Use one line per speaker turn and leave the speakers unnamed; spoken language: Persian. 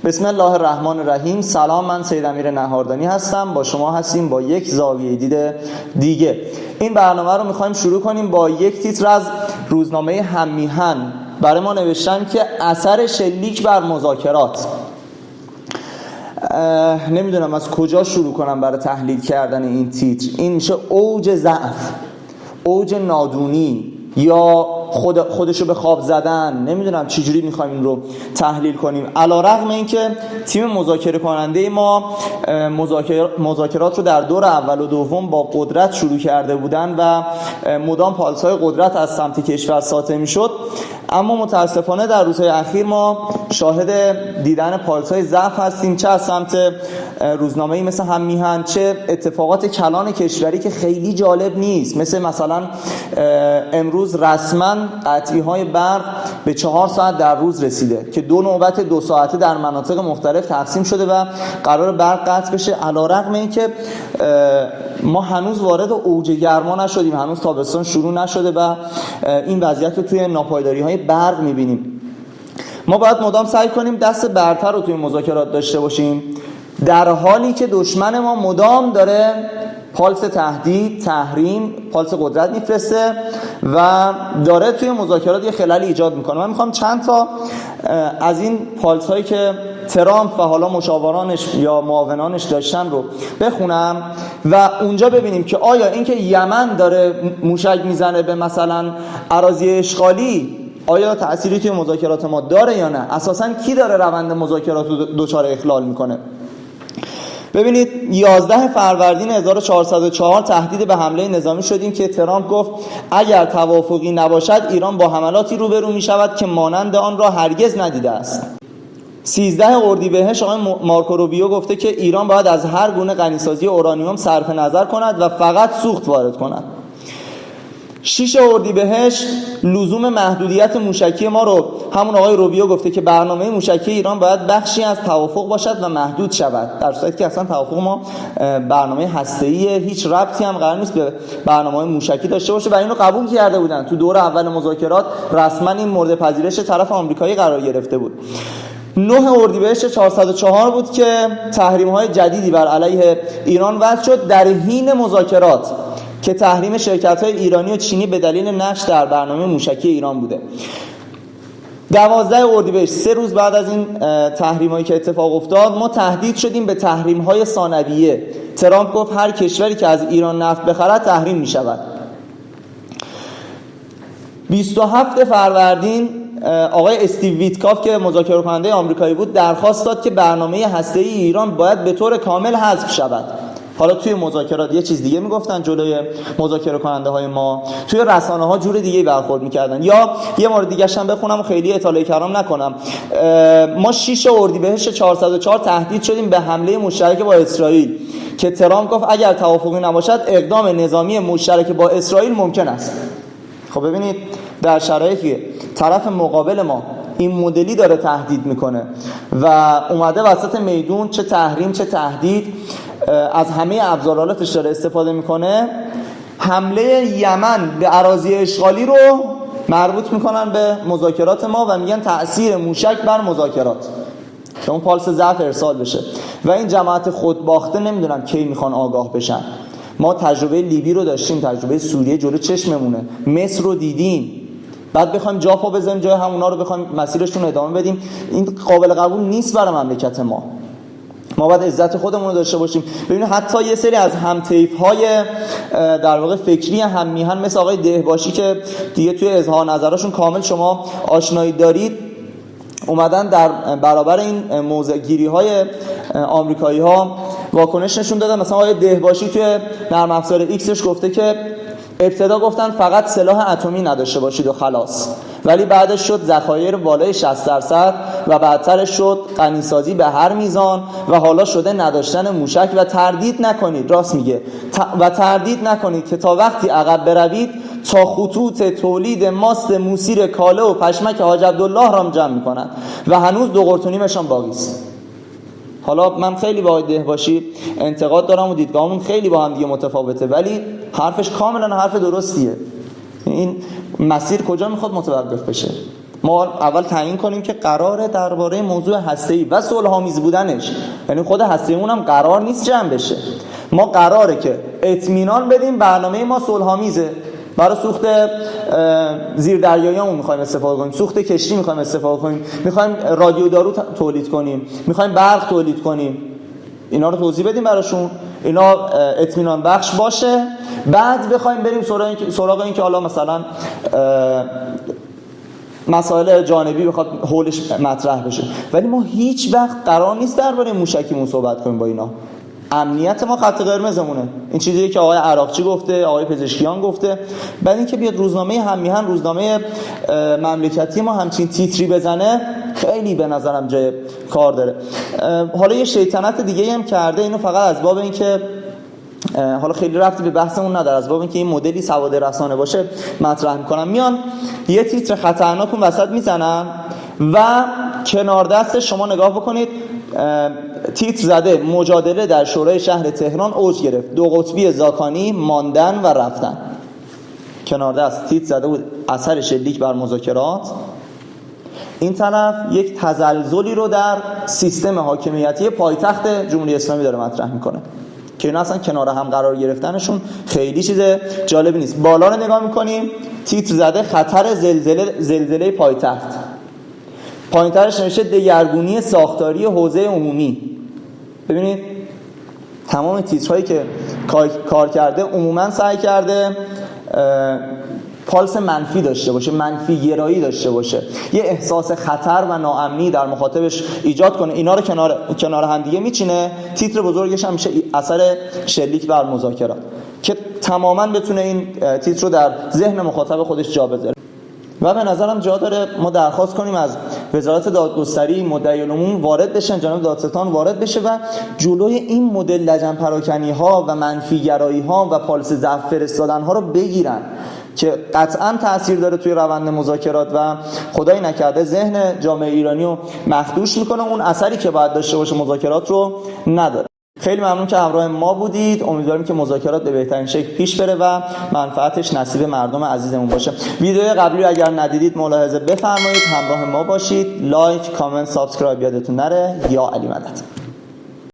بسم الله الرحمن الرحیم. سلام، من سید امیر نهاردانی هستم. با شما هستیم با یک زاویه دید دیگه. این برنامه رو میخوایم شروع کنیم با یک تیتر از روزنامه هممیهن. برای ما نوشتن که اثر شلیک بر مذاکرات. نمیدونم از کجا شروع کنم برای تحلیل کردن این تیتر. این میشه اوج ضعف، اوج نادونی، یا خودشو به خواب زدن. نمیدونم چجوری میخوایم این رو تحلیل کنیم. علیرغم اینکه تیم مذاکره کننده ما مذاکرات رو در دور اول و دوم با قدرت شروع کرده بودن و مدام پالس‌های قدرت از سمت کشور ساطع میشد، اما متاسفانه در روزهای اخیر ما شاهد دیدن پالس‌های ضعف هستیم، چه از سمت روزنامه‌ای مثل هممیهن، چه اتفاقات کلان کشوری که خیلی جالب نیست، مثلا امروز رسما قطعی‌های برق به 4 ساعت در روز رسیده که 2 نوبت 2 ساعته در مناطق مختلف تقسیم شده و قرار برق قطع بشه. علیرغم اینکه ما هنوز وارد اوج گرما نشدیم، هنوز تابستان شروع نشده و این وضعیت رو توی ناپایداری‌های برق می‌بینیم. ما باید مدام سعی کنیم دست برتر رو توی مذاکرات داشته باشیم، در حالی که دشمن ما مدام داره پالس تهدید، تحریم، پالس قدرت میفرسته و داره توی مذاکرات یه خللی ایجاد میکنه. من میخوام چند تا از این پالس هایی که ترامپ و حالا مشاورانش یا معاونانش داشتن رو بخونم و اونجا ببینیم که آیا اینکه یمن داره موشک میزنه به مثلا اراضی اشغالی آیا تأثیری توی مذاکرات ما داره یا نه، اساساً کی داره روند مذاکرات رو دچار اخلال میکنه. ببینید 11 فروردین 1404 تهدید به حمله نظامی شدیم که ترامپ گفت اگر توافقی نباشد ایران با حملاتی روبرو می شود که مانند آن را هرگز ندیده است. 13 اردیبهشت آقای مارکو روبیو گفته که ایران باید از هر گونه غنیسازی اورانیوم صرف نظر کند و فقط سوخت وارد کند. 6 اردیبهشت لزوم محدودیت موشکی ما رو همون آقای روبیو گفته که برنامه موشکی ایران باید بخشی از توافق باشد و محدود شود، در صورتی که اصلا توافق ما برنامه هسته‌ایه، هیچ ربطی هم قرار نیست به برنامه موشکی داشته باشه و اینو قبول کرده بودن. تو دور اول مذاکرات رسما این مورد پذیرش طرف آمریکایی قرار گرفته بود. 9 اردیبهشت 404 بود که تحریم‌های جدیدی بر علیه ایران وضع شد در حین مذاکرات که تحریم شرکت‌های ایرانی و چینی به دلیل نقش در برنامه موشکی ایران بوده. 12 اردیبهشت 3 روز بعد از این تحریم‌هایی که اتفاق افتاد ما تهدید شدیم به تحریم‌های ثانویه. ترامپ گفت هر کشوری که از ایران نفت بخرد تحریم می‌شود. 27 فروردین آقای استیو ویتکاف که مذاکره کننده آمریکایی بود درخواست داد که برنامه هسته‌ای ایران باید به طور کامل حذف شود. حالا توی مذاکرات یه چیز دیگه میگفتن جلوی مذاکره کننده های ما، توی رسانه ها جور دیگه برخورد میکردن. یا یه مورد دیگه هم بخونم و خیلی اطلاع کلام نکنم. ما 6 اردیبهشت 404 تهدید شدیم به حمله مشترک با اسرائیل که ترامپ گفت اگر توافقی نباشد اقدام نظامی مشترک با اسرائیل ممکن است. خب ببینید در شرایطی که طرف مقابل ما این مدلی داره تهدید میکنه و اومده وسط میدون، چه تحریم چه تهدید، از همه ابزارالاتش داره استفاده میکنه، حمله یمن به اراضی اشغالی رو مربوط میکنن به مذاکرات ما و میگن تأثیر موشک بر مذاکرات که اون پالس ضعف ارسال بشه. و این جماعت خودباخته نمیدونم کی میخوان آگاه بشن. ما تجربه لیبی رو داشتیم، تجربه سوریه جلو چشممونه، مصر رو دیدیم، بعد بخوایم جا پا بزنیم جای همونا رو بخوایم مسیرشون ادامه بدیم، این قابل قبول نیست برای مملکت ما. ما باید عزت خودمون رو داشته باشیم. ببینید حتی یه سری از هم‌طیف‌های در واقع فکری هممیهن مثل آقای دهباشی که دیگه توی اظهار نظراشون کامل شما آشنایی دارید، اومدن در برابر این موضع‌گیری‌های آمریکایی‌ها واکنش نشون دادن. مثلا آقای دهباشی توی نرم افزار ایکسش گفته که ابتدا گفتن فقط سلاح اتمی نداشته باشید و خلاص، ولی بعدش شد ذخایر بالای 60% و بعدترش شد غنیسازی به هر میزان و حالا شده نداشتن موشک. و تردید نکنید، راست میگه، و تردید نکنید که تا وقتی عقب بروید تا خطوط تولید ماست موسیر کاله و پشمک حاج عبدالله را جمع میکنند و هنوز 2 قرتونیمشان باقی است. حالا من خیلی با آقای دهباشی انتقاد دارم و دیدگاهمون خیلی با هم دیگه متفاوته، ولی حرفش کاملا حرف درستیه. این مسیر کجا میخواد متوقف بشه؟ ما اول تعیین کنیم که قراره درباره موضوع هسته‌ای و صلح‌آمیز بودنش، یعنی خود هسته‌ایمون هم قرار نیست جمع بشه، ما قراره که اطمینان بدیم برنامه ما صلح‌آمیزه، برای سوخت زیردریایی‌مون می‌خوایم استفاده کنیم، سوخت کشتی می‌خوایم استفاده کنیم، می‌خوایم رادیو دارو تولید کنیم، می‌خوایم برق تولید کنیم، اینا رو توضیح بدیم براشون، اینا اطمینان بخش باشه. بعد بخوایم بریم سراغ این که حالا مثلا مسائل جانبی بخواد حولش مطرح بشه. ولی ما هیچ وقت قرار نیست درباره موشکیمون صحبت کنیم با اینا. امنیت ما خط قرمزمونه. این چیزیه که آقای عراقچی گفته، آقای پزشکیان گفته. بعد اینکه بیاد روزنامه هممیهن، روزنامه مملکتی ما همچین تیتری بزنه، خیلی به نظرم جای کار داره. حالا یه شیطنت دیگه هم کرده، اینو فقط از باب اینکه حالا خیلی ربطی به بحثمون نداره، از باب اینکه این مدلی سواد رسانه باشه مطرح میکنن، میان یه تیتر خطرناک اون وسط میزنن و کنار دست شما نگاه بکنید، تیتر زده مجادله در شورای شهر تهران اوج گرفت، دو قطبی زاکانی ماندن و رفتن. کنار دست تیتر زده بود اثر شلیک بر مذاکرات، این طرف یک تزلزلی رو در سیستم حاکمیتی پایتخت جمهوری اسلامی داره مطرح میکنه که اینا اصلا کنار هم قرار گرفتنشون خیلی چیز جالبی نیست. بالا رو نگاه میکنیم، تیتر زده خطر زلزله پایتخت، پایین‌ترش نوشته دگرگونی ساختاری حوزه عمومی. ببینید تمام تیترهایی که کار کرده عموما سعی کرده پالس منفی داشته باشه، منفی گرایی داشته باشه، یه احساس خطر و ناامنی در مخاطبش ایجاد کنه. اینا رو کنار هم دیگه میچینه، تیتر بزرگش هم میشه اثر شلیک بر مذاکرات، که تماما بتونه این تیتر رو در ذهن مخاطب خودش جا بذاره. و به نظرم جا داره ما درخواست کنیم از وزارت دادگستری، مدعی العموم وارد بشن، جناب دادستان وارد بشه و جلوی این مدل لجن پراکنی ها و منفی گرایی ها و پالیسی ضعف فرستادن ها رو بگیرن که قطعا تأثیر داره توی روند مذاکرات و خدای نکرده ذهن جامعه ایرانی رو مخدوش میکنه، اون اثری که باید داشته باشه مذاکرات رو نداره. خیلی ممنون که همراه ما بودید. امیدواریم که مذاکرات به بهترین شکل پیش بره و منفعتش نصیب مردم عزیزمون باشه. ویدیو قبلی اگر ندیدید ملاحظه بفرمایید، همراه ما باشید. لایک، کامنت، سابسکرایب یادتون نره. یا علی مدد.